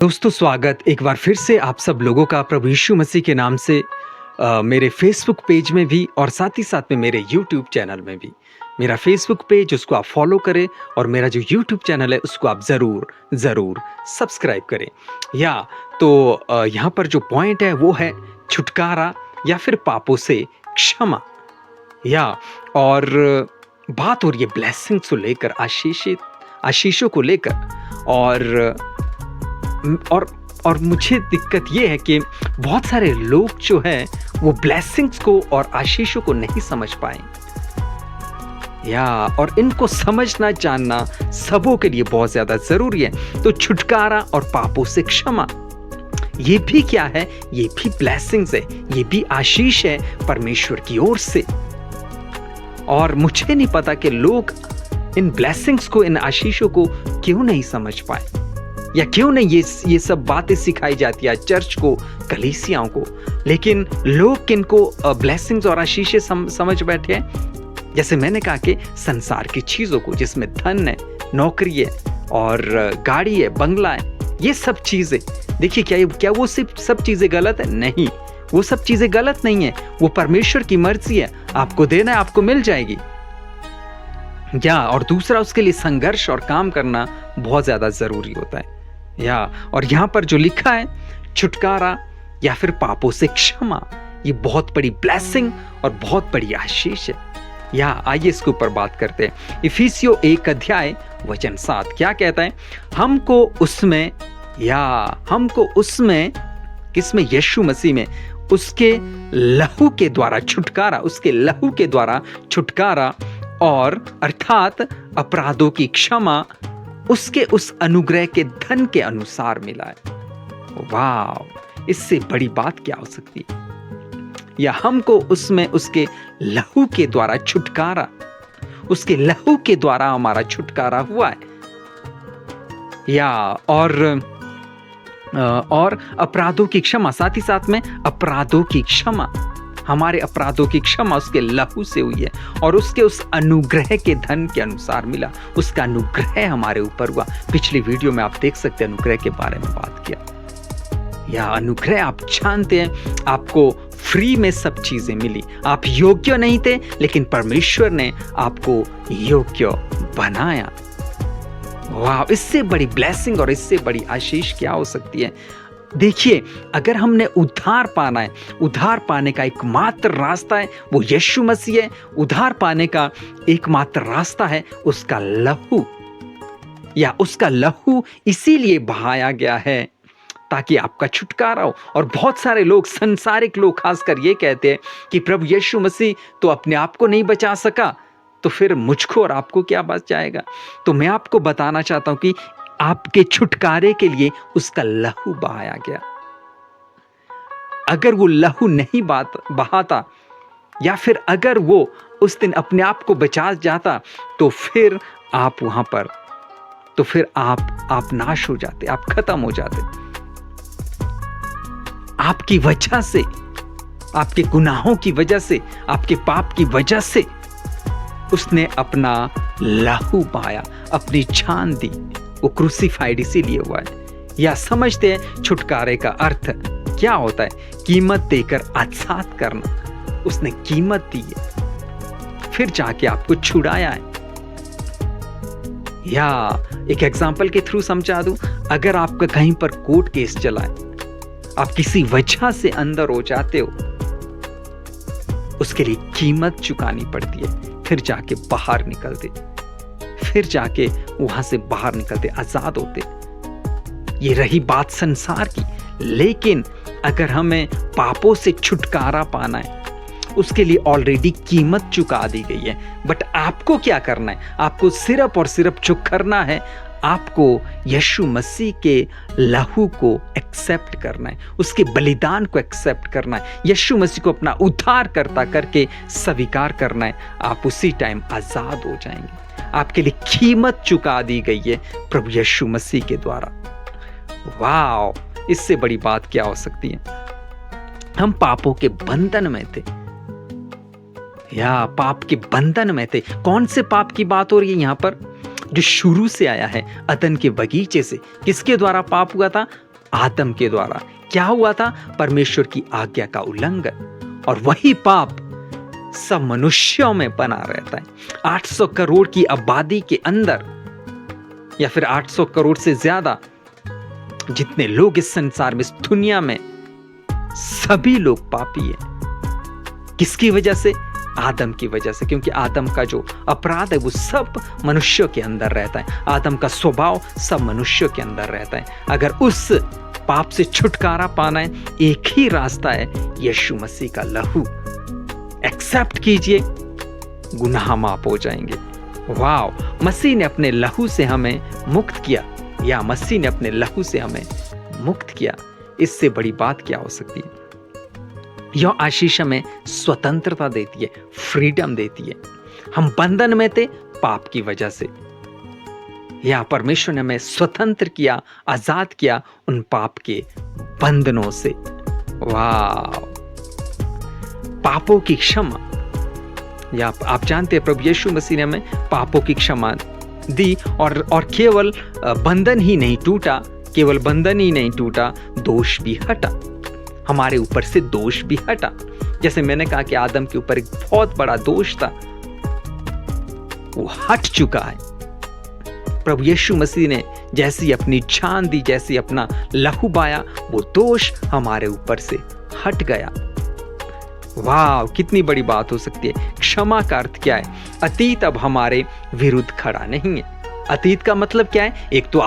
दोस्तों स्वागत एक बार फिर से आप सब लोगों का प्रभु यीशु मसीह के नाम से मेरे फेसबुक पेज में भी और साथ ही साथ में मेरे यूट्यूब चैनल में भी। मेरा फेसबुक पेज उसको आप फॉलो करें और मेरा जो यूट्यूब चैनल है उसको आप ज़रूर सब्सक्राइब करें। यहाँ पर जो पॉइंट है वो है छुटकारा या फिर पापों से क्षमा। और बात हो रही है ब्लेसिंग्स को लेकर, आशीषों को लेकर। और मुझे दिक्कत ये है कि बहुत सारे लोग जो है वो ब्लेसिंग्स को और आशीषों को नहीं समझ पाए। और इनको समझना जानना सबों के लिए बहुत ज्यादा जरूरी है। तो छुटकारा और पापों से क्षमा, ये भी क्या है? ये भी ब्लेसिंग्स है, ये भी आशीष है परमेश्वर की ओर से। और मुझे नहीं पता कि लोग इन ब्लेसिंग्स को, इन आशीषों को क्यों नहीं समझ पाए, या क्यों नहीं ये सब बातें सिखाई जाती है चर्च को, कलीसियाओं को। लेकिन लोग किनको ब्लेसिंग्स और आशीषें समझ बैठे हैं। जैसे मैंने कहा कि संसार की चीजों को, जिसमें धन है, नौकरी है और गाड़ी है, बंगला है, ये सब चीजें। देखिए क्या वो सब चीजें गलत है? नहीं, वो सब चीजें गलत नहीं है। वो परमेश्वर की मर्जी है, आपको देना है, आपको मिल जाएगी। और दूसरा, उसके लिए संघर्ष और काम करना बहुत ज्यादा जरूरी होता है। और यहां पर जो लिखा है छुटकारा या फिर पापों से क्षमा, ये बहुत बड़ी ब्लेसिंग और बहुत बड़ी आशीष है। आइए इसके ऊपर बात करते हैं। इफिसियों 1 अध्याय वचन 7 क्या कहता है? हमको उसमें किसमें? यीशु मसीह में उसके लहू के द्वारा छुटकारा और अर्थात अपराधों की क्षमा उसके उस अनुग्रह के धन के अनुसार मिला है। वाह, इससे बड़ी बात क्या हो सकती है? या हमको उसमें उसके लहू के द्वारा छुटकारा, उसके लहू के द्वारा हमारा छुटकारा हुआ है। और अपराधों की क्षमा, साथ ही साथ में अपराधों की क्षमा, हमारे अपराधों की क्षमा उसके लहू से हुई है और उसके उस अनुग्रह के धन के अनुसार मिला। उसका अनुग्रह हमारे ऊपर हुआ। पिछली वीडियो में आप देख सकते हैं अनुग्रह के बारे में बात किया। अनुग्रह, आप जानते हैं, आपको फ्री में सब चीजें मिली। आप योग्य नहीं थे, लेकिन परमेश्वर ने आपको योग्य बनाया। वाह, इससे बड़ी ब्लेसिंग और इससे बड़ी आशीष क्या हो सकती है? देखिए, अगर हमने उद्धार पाना है, उद्धार पाने का एकमात्र रास्ता है वो यीशु मसीह है। उद्धार पाने का एकमात्र रास्ता है उसका लहू। उसका लहू इसीलिए बहाया गया है ताकि आपका छुटकारा हो। और बहुत सारे लोग, संसारिक लोग खासकर, ये कहते हैं कि प्रभु यीशु मसीह तो अपने आप को नहीं बचा सका, तो फिर मुझको और आपको क्या बच जाएगा? तो मैं आपको बताना चाहता हूं कि आपके छुटकारे के लिए उसका लहू बहाया गया। अगर वो लहू नहीं बहाता, या फिर अगर वो उस दिन अपने आप को बचा जाता, तो फिर आप वहां पर, तो फिर आप नाश हो जाते, आप खत्म हो जाते। आपकी वजह से, आपके गुनाहों की वजह से, आपके पाप की वजह से उसने अपना लहू बहाया, अपनी जान दी। वो क्रूसीफाइड इसीलिए हुआ है। या समझते हैं छुटकारे का अर्थ क्या होता है? कीमत देकर आजाद करना। उसने कीमत दी है, फिर जाके आपको छुड़ाया है। एक एग्जांपल के थ्रू समझा दूं, अगर आपका कहीं पर कोर्ट केस चला है, आप किसी वजह से अंदर हो जाते हो, उसके लिए कीमत चुकानी पड़ती है, फिर जाके बाहर निकलते, आजाद होते। ये रही बात संसार की। लेकिन अगर हमें पापों से छुटकारा पाना है, उसके लिए ऑलरेडी कीमत चुका दी गई है। बट आपको क्या करना है? आपको सिर्फ और सिर्फ जो करना है, आपको यीशु मसीह के लहू को एक्सेप्ट करना है, उसके बलिदान को एक्सेप्ट करना है, यीशु मसीह को अपना उद्धार करके स्वीकार करना है। आप उसी टाइम आजाद हो जाएंगे। आपके लिए कीमत चुका दी गई है प्रभु यीशु मसीह के द्वारा। वाह, इससे बड़ी बात क्या हो सकती है? हम पापों के बंधन में थे, पाप के बंधन में थे। कौन से पाप की बात हो रही है यहाँ पर? जो शुरू से आया है, अदन के बगीचे से। किसके द्वारा पाप हुआ था? आदम के द्वारा क्या हुआ था? परमेश्वर की आज्ञा का उल्लंघन, और वही पाप सब मनुष्यों में बना रहता है। 800 करोड़ की आबादी के अंदर, या फिर 800 करोड़ से ज्यादा जितने लोग इस संसार में, इस दुनिया में, सभी लोग पापी हैं। किसकी वजह से? आदम की वजह से, क्योंकि आदम का जो अपराध है वो सब मनुष्यों के अंदर रहता है। आदम का स्वभाव सब मनुष्यों के अंदर रहता है। अगर उस पाप से छुटकारा पाना है, एक ही रास्ता है, यीशु मसीह का लहू एक्सेप्ट कीजिए, गुनाह माफ हो जाएंगे। वाह, मसीह ने अपने लहू से हमें मुक्त किया, या मसीह ने अपने लहू से हमें मुक्त किया। इससे बड़ी बात क्या हो सकती है? यह आशीष हमें स्वतंत्रता देती है, फ्रीडम देती है। हम बंधन में थे पाप की वजह से, या परमेश्वर ने हमें स्वतंत्र किया, आजाद किया उन पाप के बंधनों से। वाह, पापों की क्षमा, या आप जानते हैं प्रभु यीशु मसीह ने हमें पापों की क्षमा दी, और केवल बंधन ही नहीं टूटा, केवल बंधन ही नहीं टूटा, दोष भी हटा। हमारे ऊपर से दोष भी हटा। जैसे मैंने कहा कि आदम के ऊपर एक बहुत बड़ा दोष था, वो हट चुका है। प्रभु यीशु मसीह ने जैसी अपनी जान दी, जैसी अपना लहू बहाया, वो दोष हमारे ऊपर से हट गया। वाह, कितनी बड़ी बात हो सकती है। क्षमा का अर्थ क्या है? अतीत अब हमारे विरुद्ध खड़ा नहीं है। अतीत का मतलब क्या है? एक तो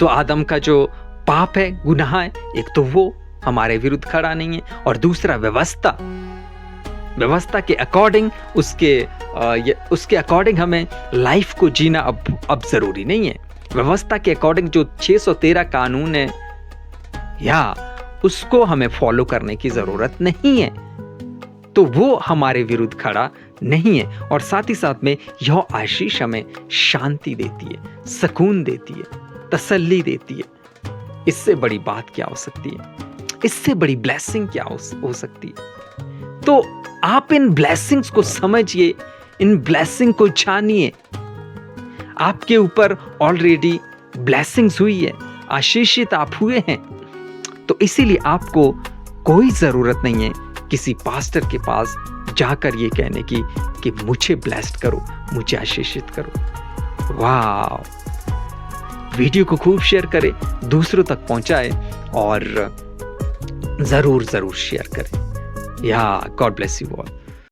आदम का जो पाप है, गुनाह है, एक तो वो हमारे विरुद्ध खड़ा नहीं है, और दूसरा व्यवस्था के अकॉर्डिंग, उसके अकॉर्डिंग हमें लाइफ को जीना अब जरूरी नहीं है। व्यवस्था के अकॉर्डिंग जो 613 कानून है, या उसको हमें फॉलो करने की जरूरत नहीं है, तो वो हमारे विरुद्ध खड़ा नहीं है। और साथ ही साथ में यह आशीष हमें शांति देती है, सुकून देती है, तसल्ली देती है। इससे बड़ी बात क्या हो सकती है? इससे बड़ी ब्लेसिंग क्या हो सकती है? तो आप इन ब्लेसिंग्स को समझिए, इन ब्लेसिंग को जानिए। आपके ऊपर ऑलरेडी ब्लेसिंग्स हुई है, आशीषित आप हुए हैं। तो इसीलिए आपको कोई जरूरत नहीं है किसी पास्टर के पास जाकर ये कहने की कि मुझे ब्लेस्ड करो, मुझे आशीषित करो। वाह, वीडियो को खूब शेयर करें, दूसरों तक पहुंचाएं, और जरूर शेयर करें। या गॉड ब्लेस यू ऑल।